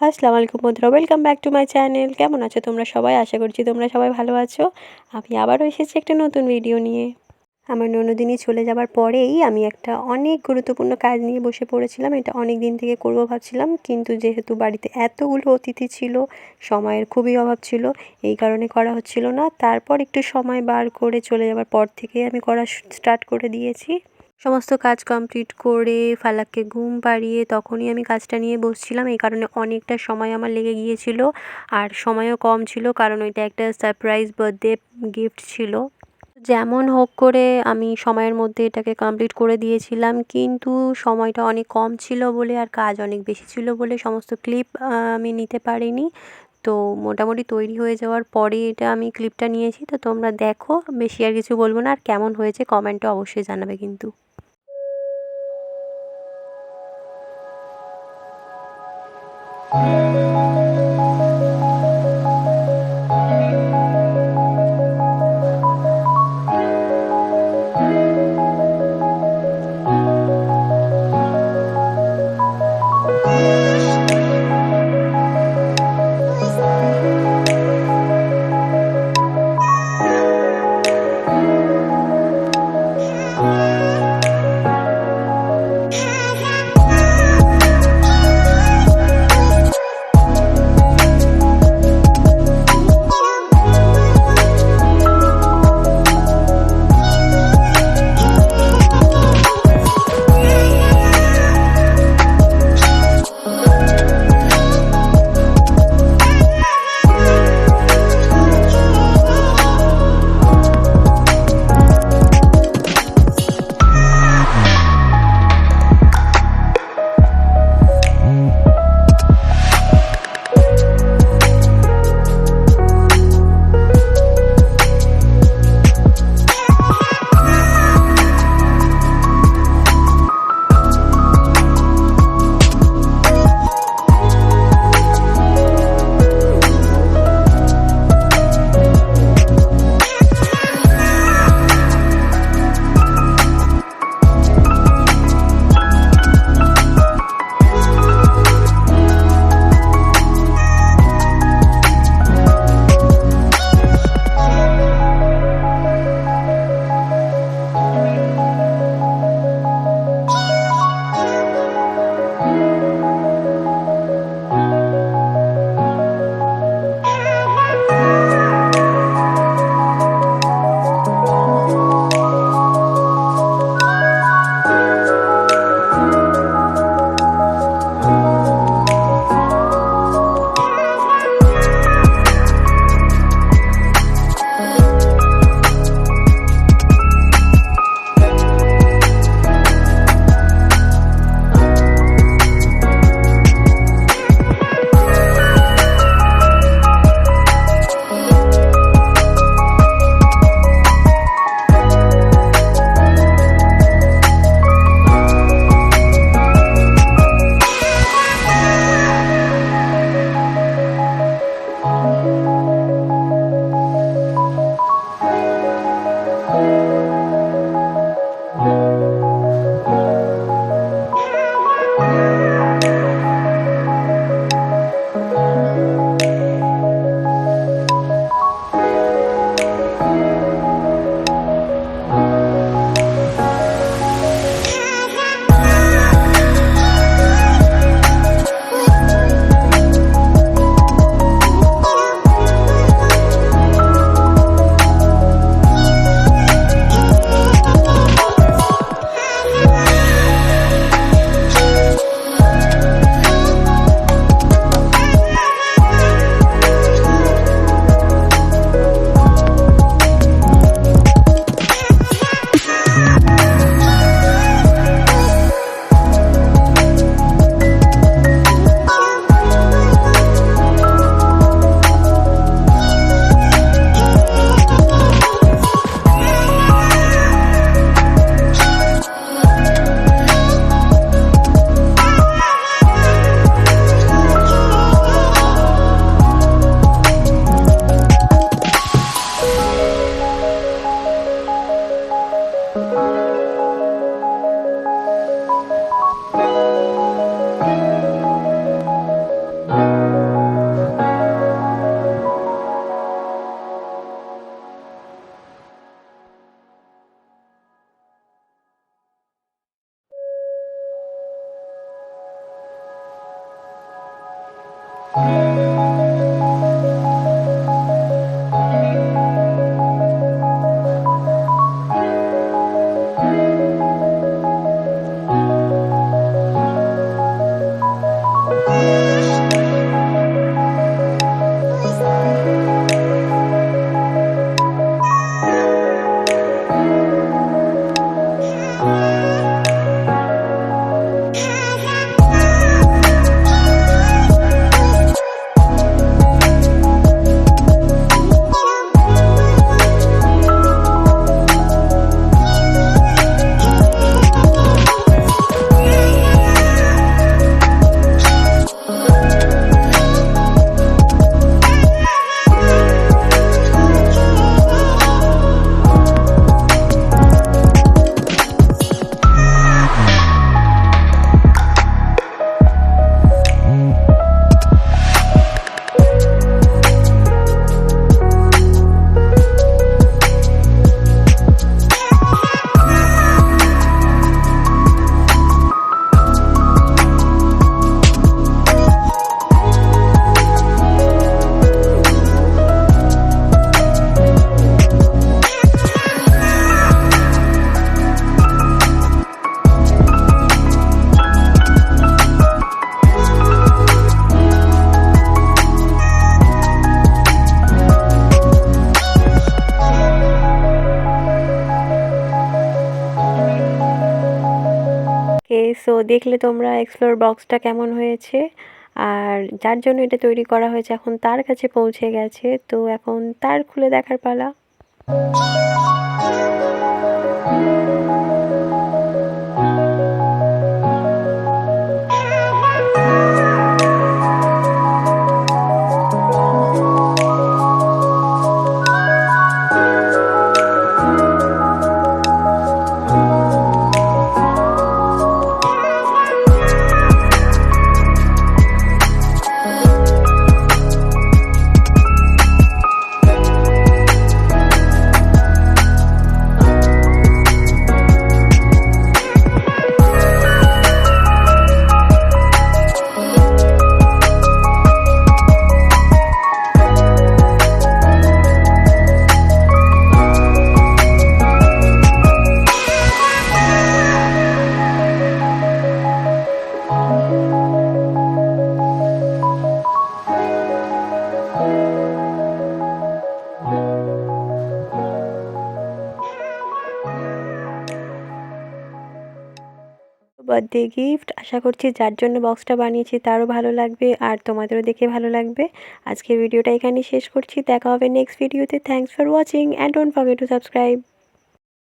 আসসালামু আলাইকুম বন্ধুরা, welcome back to my channel. কেমন আছো তোমরা সবাই? আশা করছি তোমরা সবাই ভালো আছো। আমি আবারও এসেছি একটা নতুন ভিডিও নিয়ে। আমার ননদিনী চলে যাবার পরেই আমি একটা অনেক গুরুত্বপূর্ণ কাজ নিয়ে বসে পড়েছিলাম। এটা অনেক দিন থেকে করবো ভাবছিলাম, কিন্তু যেহেতু বাড়িতে এতগুলো অতিথি ছিল, সময়ের খুবই অভাব ছিল, এই কারণে করা হচ্ছিল না। তারপর একটু সময় বার করে চলে যাবার পর থেকেই আমি করা স্টার্ট করে দিয়েছি। সমস্ত কাজ কমপ্লিট করে ফালাককে ঘুম পাড়িয়ে তখনই আমি কাজটা নিয়ে বসছিলাম। এই কারণে অনেকটা সময় আমার লেগে গিয়েছিল, আর সময়ও কম ছিল, কারণ ওইটা একটা সারপ্রাইজ বার্থডে গিফট ছিল। যেমন হোক করে আমি সময়ের মধ্যে এটাকে কমপ্লিট করে দিয়েছিলাম, কিন্তু সময়টা অনেক কম ছিল বলে আর কাজ অনেক বেশি ছিল বলে সমস্ত ক্লিপ আমি নিতে পারিনি। তো মোটামুটি তৈরি হয়ে যাওয়ার পরে এটা আমি ক্লিপটা নিয়েছি। তো তোমরা দেখো, বেশি আর কিছু বলবো না। আর কেমন হয়েছে কমেন্টে অবশ্যই জানাবে কিন্তু। সো দেখলে তোমরা এক্সপ্লোর বক্সটা কেমন হয়েছে, আর যার জন্য এটা তৈরি করা হয়েছে এখন তার কাছে পৌঁছে গেছে, তো এখন তার খুলে দেখার পালা। বার্থডে গিফট, আশা করছি যার জন্য বক্সটা বানিয়েছি তারও ভালো লাগবে আর তোমাদেরও দেখে ভালো লাগবে। আজকের ভিডিওটা এখানেই শেষ করছি, দেখা হবে নেক্সট ভিডিওতে। Thanks for watching and don't forget to subscribe.